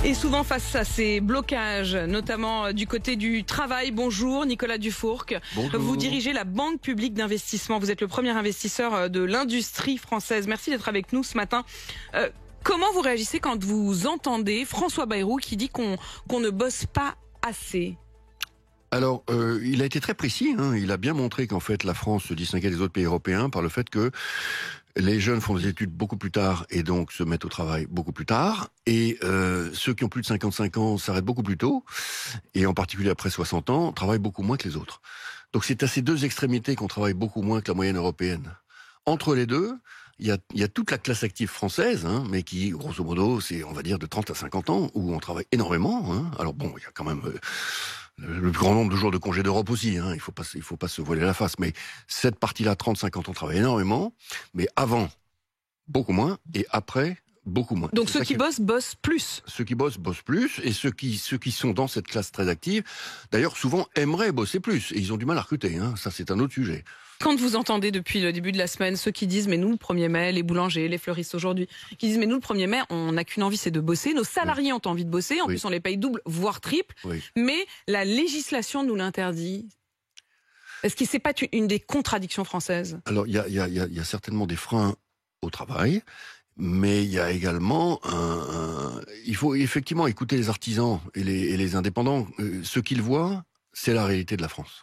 Et souvent face à ces blocages, notamment du côté du travail. Bonjour Nicolas Dufourcq. Bonjour. Vous dirigez la Banque publique d'investissement. Vous êtes le premier investisseur de l'industrie française. Merci d'être avec nous ce matin. Comment vous réagissez quand vous entendez François Bayrou qui dit qu'on ne bosse pas assez ? Alors, il a été très précis. Il a bien montré qu'en fait, la France se distinguait des autres pays européens par le fait que les jeunes font des études beaucoup plus tard et donc se mettent au travail beaucoup plus tard. Et ceux qui ont plus de 55 ans s'arrêtent beaucoup plus tôt. Et en particulier après 60 ans, travaillent beaucoup moins que les autres. Donc c'est à ces deux extrémités qu'on travaille beaucoup moins que la moyenne européenne. Entre les deux, il y a toute la classe active française, mais qui, grosso modo, c'est, on va dire, de 30 à 50 ans, où on travaille énormément. Alors bon, il y a quand même le plus grand nombre de jours de congés d'Europe aussi. Il faut pas se voiler la face. Mais cette partie-là, 30-50 ans, travaille énormément. Mais avant, beaucoup moins. Et après, beaucoup moins. Donc ceux qui bossent plus. Ceux qui bossent plus. Et ceux qui sont dans cette classe très active, d'ailleurs, souvent aimeraient bosser plus. Et ils ont du mal à recruter. Ça, c'est un autre sujet. Quand vous entendez depuis le début de la semaine ceux qui disent mais nous le 1er mai, les boulangers, les fleuristes aujourd'hui, qui disent mais nous le 1er mai on n'a qu'une envie, c'est de bosser, nos salariés ont envie de bosser, en plus on les paye double voire triple, mais la législation nous l'interdit. Est-ce que c'est pas une des contradictions françaises ? Alors il y a certainement des freins au travail, mais il y a également il faut effectivement écouter les artisans et les indépendants. Ce qu'ils voient, c'est la réalité de la France.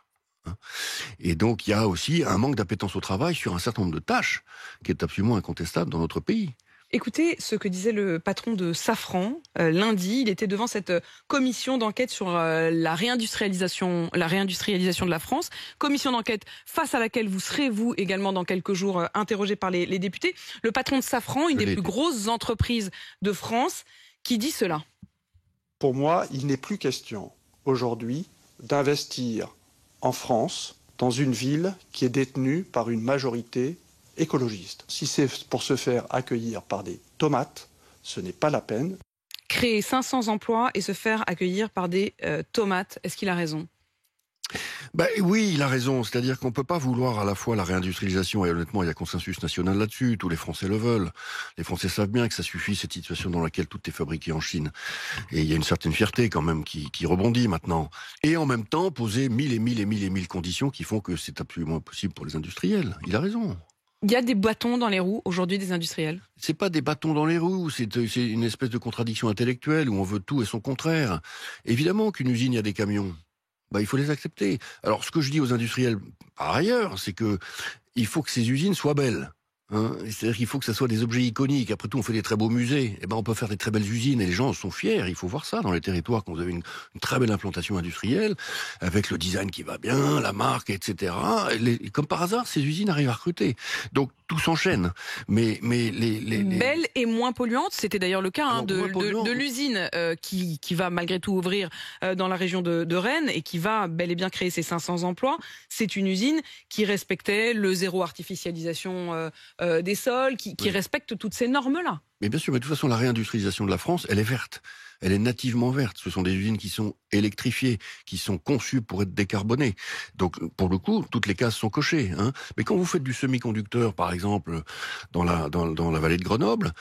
Et donc il y a aussi un manque d'appétence au travail sur un certain nombre de tâches qui est absolument incontestable dans notre pays. Écoutez ce que disait le patron de Safran lundi. Il était devant cette commission d'enquête sur la réindustrialisation de la France. Commission d'enquête face à laquelle vous serez, vous, également dans quelques jours, interrogé par les députés. Le patron de Safran, une des plus grosses entreprises de France, qui dit cela. Pour moi, il n'est plus question aujourd'hui d'investir en France, dans une ville qui est détenue par une majorité écologiste. Si c'est pour se faire accueillir par des tomates, ce n'est pas la peine. Créer 500 emplois et se faire accueillir par des tomates, est-ce qu'il a raison ? Oui, il a raison. C'est-à-dire qu'on peut pas vouloir à la fois la réindustrialisation, et honnêtement, il y a consensus national là-dessus. Tous les Français le veulent. Les Français savent bien que ça suffit, cette situation dans laquelle tout est fabriqué en Chine. Et il y a une certaine fierté quand même qui rebondit maintenant. Et en même temps, poser 1000 conditions qui font que c'est absolument impossible pour les industriels. Il a raison. Il y a des bâtons dans les roues aujourd'hui des industriels. C'est pas des bâtons dans les roues, c'est une espèce de contradiction intellectuelle où on veut tout et son contraire. Évidemment qu'une usine, il y a des camions. Il faut les accepter. Alors, ce que je dis aux industriels, par ailleurs, c'est que il faut que ces usines soient belles. C'est-à-dire qu'il faut que ça soit des objets iconiques. Après tout, on fait des très beaux musées. On peut faire des très belles usines et les gens sont fiers. Il faut voir ça dans les territoires quand vous avez une très belle implantation industrielle, avec le design qui va bien, la marque, etc. Comme par hasard, ces usines arrivent à recruter. Donc, tout s'enchaîne. Mais Belle et moins polluante, c'était d'ailleurs le cas de l'usine qui va malgré tout ouvrir dans la région de Rennes et qui va bel et bien créer ses 500 emplois. C'est une usine qui respectait le zéro artificialisation des sols, qui respecte toutes ces normes-là. Mais bien sûr, mais de toute façon, la réindustrialisation de la France, elle est verte. Elle est nativement verte. Ce sont des usines qui sont électrifiées, qui sont conçues pour être décarbonées. Donc, pour le coup, toutes les cases sont cochées. Mais quand vous faites du semi-conducteur, par exemple, dans la vallée de Grenoble,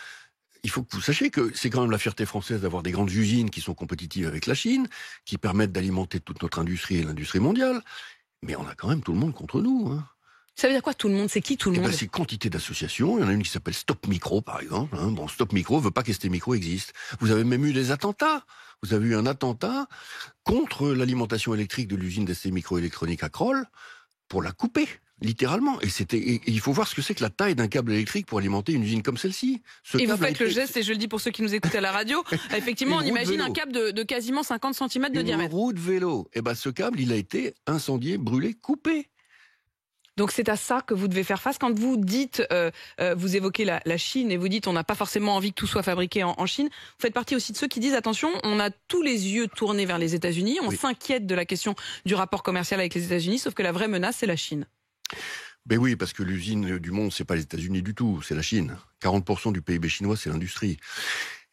il faut que vous sachiez que c'est quand même la fierté française d'avoir des grandes usines qui sont compétitives avec la Chine, qui permettent d'alimenter toute notre industrie et l'industrie mondiale. Mais on a quand même tout le monde contre nous. Ça veut dire quoi tout le monde ? C'est qui tout le monde ? C'est quantité d'associations. Il y en a une qui s'appelle Stop Micro, par exemple. Stop Micro veut pas qu'ST Micro existe. Vous avez même eu des attentats. Vous avez eu un attentat contre l'alimentation électrique de l'usine d'ST Micro Électronique à Crolles pour la couper, littéralement. Et il faut voir ce que c'est que la taille d'un câble électrique pour alimenter une usine comme celle-ci. Et vous faites le geste, et je le dis pour ceux qui nous écoutent à la radio, effectivement, on imagine un câble de quasiment 50 cm de diamètre. Une roue de vélo. Ce câble, il a été incendié, brûlé, coupé. Donc c'est à ça que vous devez faire face. Quand vous dites, vous évoquez la Chine et vous dites on n'a pas forcément envie que tout soit fabriqué en Chine, vous faites partie aussi de ceux qui disent attention, on a tous les yeux tournés vers les États-Unis, on s'inquiète de la question du rapport commercial avec les États-Unis, sauf que la vraie menace c'est la Chine. Oui, parce que l'usine du monde, c'est pas les États-Unis du tout, c'est la Chine. 40% du PIB chinois, c'est l'industrie.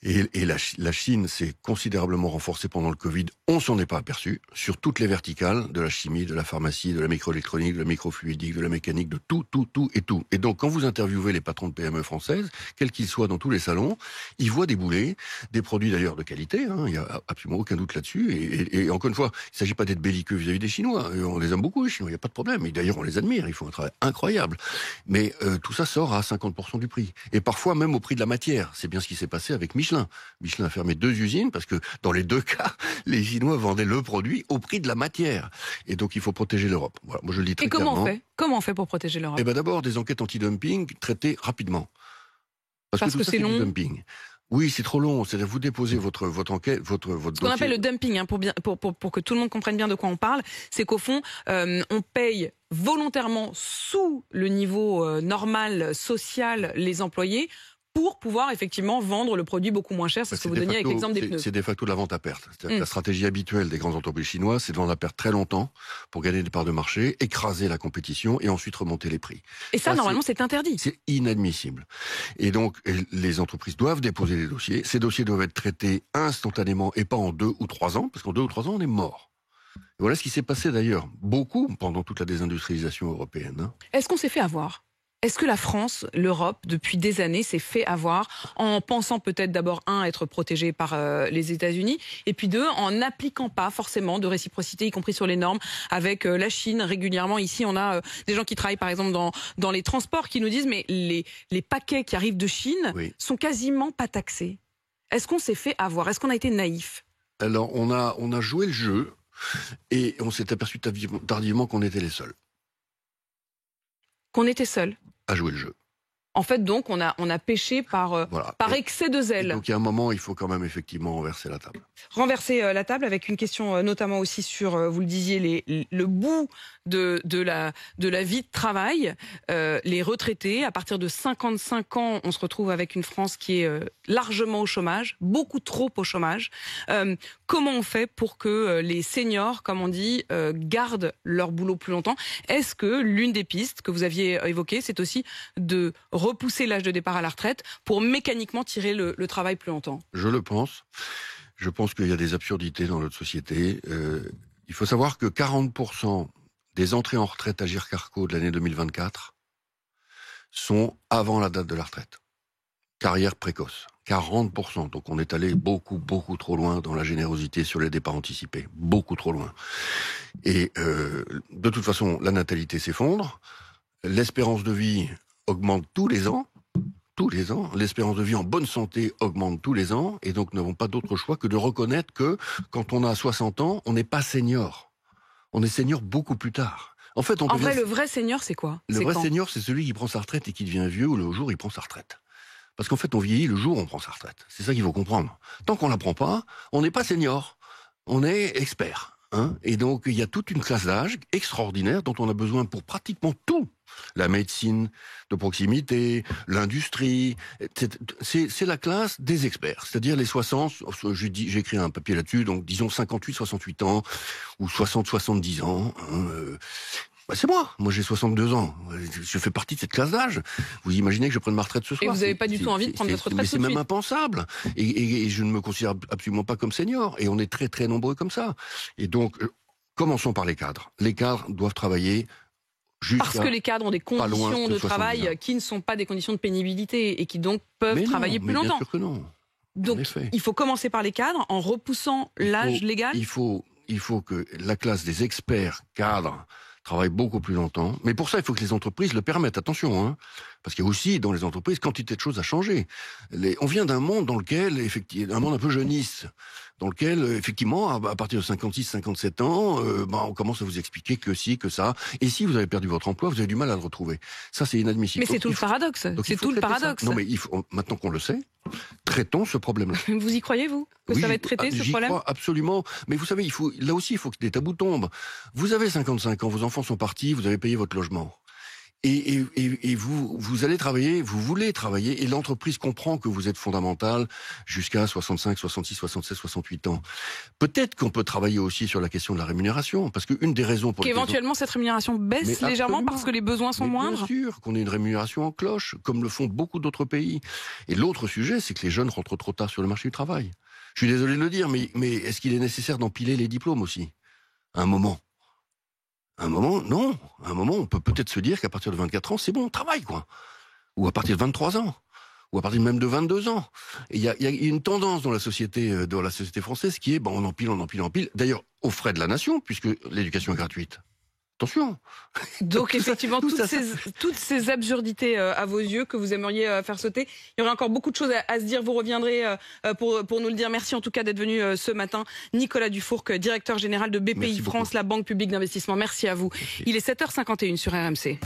Et la Chine s'est considérablement renforcée pendant le Covid. On s'en est pas aperçu. Sur toutes les verticales, de la chimie, de la pharmacie, de la microélectronique, de la microfluidique, de la mécanique, de tout. Et donc, quand vous interviewez les patrons de PME françaises, quels qu'ils soient dans tous les salons, ils voient débouler des produits d'ailleurs de qualité. Il y a absolument aucun doute là-dessus. Et encore une fois, il ne s'agit pas d'être belliqueux vis-à-vis des Chinois. On les aime beaucoup, les Chinois. Il n'y a pas de problème. Et d'ailleurs, on les admire. Ils font un travail incroyable. Mais tout ça sort à 50% du prix. Et parfois même au prix de la matière. C'est bien ce qui s'est passé avec Michelin. Michelin a fermé 2 usines parce que dans les 2 cas, les Chinois vendaient le produit au prix de la matière. Et donc il faut protéger l'Europe. Voilà, moi je le dis très clairement. Et comment on fait pour protéger l'Europe? Eh ben d'abord des enquêtes anti-dumping traitées rapidement. Parce que c'est long. Dumping. Oui, c'est trop long. C'est-à-dire vous déposez votre enquête, votre dossier. Ce qu'on appelle le dumping, pour que tout le monde comprenne bien de quoi on parle, c'est qu'au fond, on paye volontairement sous le niveau normal social les employés pour pouvoir effectivement vendre le produit beaucoup moins cher. C'est ce que vous donniez avec l'exemple des pneus. C'est de facto de la vente à perte. La stratégie habituelle des grandes entreprises chinoises, c'est de vendre à perte très longtemps pour gagner des parts de marché, écraser la compétition et ensuite remonter les prix. Et ça, normalement, c'est interdit. C'est inadmissible. Et donc, les entreprises doivent déposer des dossiers. Ces dossiers doivent être traités instantanément et pas en 2 ou 3 ans, parce qu'en 2 ou 3 ans, on est mort. Et voilà ce qui s'est passé d'ailleurs, beaucoup pendant toute la désindustrialisation européenne. Est-ce qu'on s'est fait avoir ? Est-ce que la France, l'Europe, depuis des années, s'est fait avoir en pensant peut-être d'abord, être protégée par les États-Unis, et puis 2, en n'appliquant pas forcément de réciprocité, y compris sur les normes, avec la Chine régulièrement. Ici, on a des gens qui travaillent par exemple dans les transports qui nous disent mais les paquets qui arrivent de Chine sont quasiment pas taxés. Est-ce qu'on s'est fait avoir? Est-ce qu'on a été naïf? Alors, on a joué le jeu et on s'est aperçu tardivement qu'on était les seuls. Qu'on était seuls à jouer le jeu. En fait, donc, on a péché par excès de zèle. Donc, il y a un moment, il faut quand même effectivement renverser la table. Renverser la table avec une question notamment aussi sur, vous le disiez, le bout de la vie de travail. Les retraités, à partir de 55 ans, on se retrouve avec une France qui est largement au chômage, beaucoup trop au chômage. Comment on fait pour que les seniors, comme on dit, gardent leur boulot plus longtemps? Est-ce que l'une des pistes que vous aviez évoquées, c'est aussi de repousser l'âge de départ à la retraite pour mécaniquement tirer le travail plus longtemps? Je le pense. Je pense qu'il y a des absurdités dans notre société. Il faut savoir que 40% des entrées en retraite à Agirc-Arrco de l'année 2024 sont avant la date de la retraite. Carrière précoce. 40%. Donc on est allé beaucoup trop loin dans la générosité sur les départs anticipés. Beaucoup trop loin. Et de toute façon, la natalité s'effondre. L'espérance de vie augmente tous les ans. Tous les ans. L'espérance de vie en bonne santé augmente tous les ans. Et donc, nous n'avons pas d'autre choix que de reconnaître que quand on a 60 ans, on n'est pas senior. On est senior beaucoup plus tard. En fait, le vrai senior, c'est quoi? Le vrai senior, c'est celui qui prend sa retraite et qui devient vieux le jour où il prend sa retraite. Parce qu'en fait, on vieillit le jour où on prend sa retraite. C'est ça qu'il faut comprendre. Tant qu'on la prend pas, on n'est pas senior. On est expert. Et donc, il y a toute une classe d'âge extraordinaire dont on a besoin pour pratiquement tout. La médecine de proximité, l'industrie, c'est la classe des experts. C'est-à-dire les 60, j'ai écrit un papier là-dessus, donc disons 58, 68 ans, ou 60, 70 ans. C'est moi j'ai 62 ans. Je fais partie de cette classe d'âge. Vous imaginez que je prenne ma retraite ce soir? Et vous n'avez pas du tout envie de prendre votre retraite tout de suite? C'est même impensable. Et je ne me considère absolument pas comme senior. Et on est très nombreux comme ça. Et donc, commençons par les cadres. Les cadres doivent travailler parce que les cadres ont des conditions de travail qui ne sont pas des conditions de pénibilité et qui donc peuvent travailler plus longtemps. Bien sûr que non. Donc, il faut commencer par les cadres en repoussant l'âge légal. Il faut que la classe des experts cadres travaille beaucoup plus longtemps. Mais pour ça, il faut que les entreprises le permettent. Attention, parce qu'il y a aussi dans les entreprises quantité de choses à changer. On vient d'un monde dans lequel, effectivement, un monde un peu jeunisse, dans lequel, effectivement, à partir de 56, 57 ans, on commence à vous expliquer que si, que ça. Et si vous avez perdu votre emploi, vous avez du mal à le retrouver. Ça, c'est inadmissible. Mais c'est tout le paradoxe. C'est tout le paradoxe. Non, mais maintenant qu'on le sait, traitons ce problème-là. Vous y croyez, vous, que ça va être traité, ce problème? J'y crois absolument. Mais vous savez, là aussi, il faut que des tabous tombent. Vous avez 55 ans, vos enfants sont partis, vous avez payé votre logement. Et vous allez travailler, vous voulez travailler, et l'entreprise comprend que vous êtes fondamental jusqu'à 65, 66, 67, 68 ans. Peut-être qu'on peut travailler aussi sur la question de la rémunération, parce qu'une des raisons pour qu'éventuellement cette rémunération baisse légèrement parce que les besoins sont moindres. Bien sûr, qu'on ait une rémunération en cloche, comme le font beaucoup d'autres pays. Et l'autre sujet, c'est que les jeunes rentrent trop tard sur le marché du travail. Je suis désolé de le dire, mais est-ce qu'il est nécessaire d'empiler les diplômes aussi ? À un moment, non. À un moment, on peut peut-être se dire qu'à partir de 24 ans, c'est bon, on travaille, quoi. Ou à partir de 23 ans. Ou à partir même de 22 ans. Et il y a une tendance dans la société française qui est, on empile. D'ailleurs, aux frais de la nation, puisque l'éducation est gratuite. Attention. Donc effectivement, toutes ces absurdités à vos yeux que vous aimeriez faire sauter. Il y aurait encore beaucoup de choses à se dire. Vous reviendrez pour nous le dire. Merci en tout cas d'être venu ce matin. Nicolas Dufourcq, directeur général de BPI France, la banque publique d'investissement. Merci à vous. Il est 7h51 sur RMC.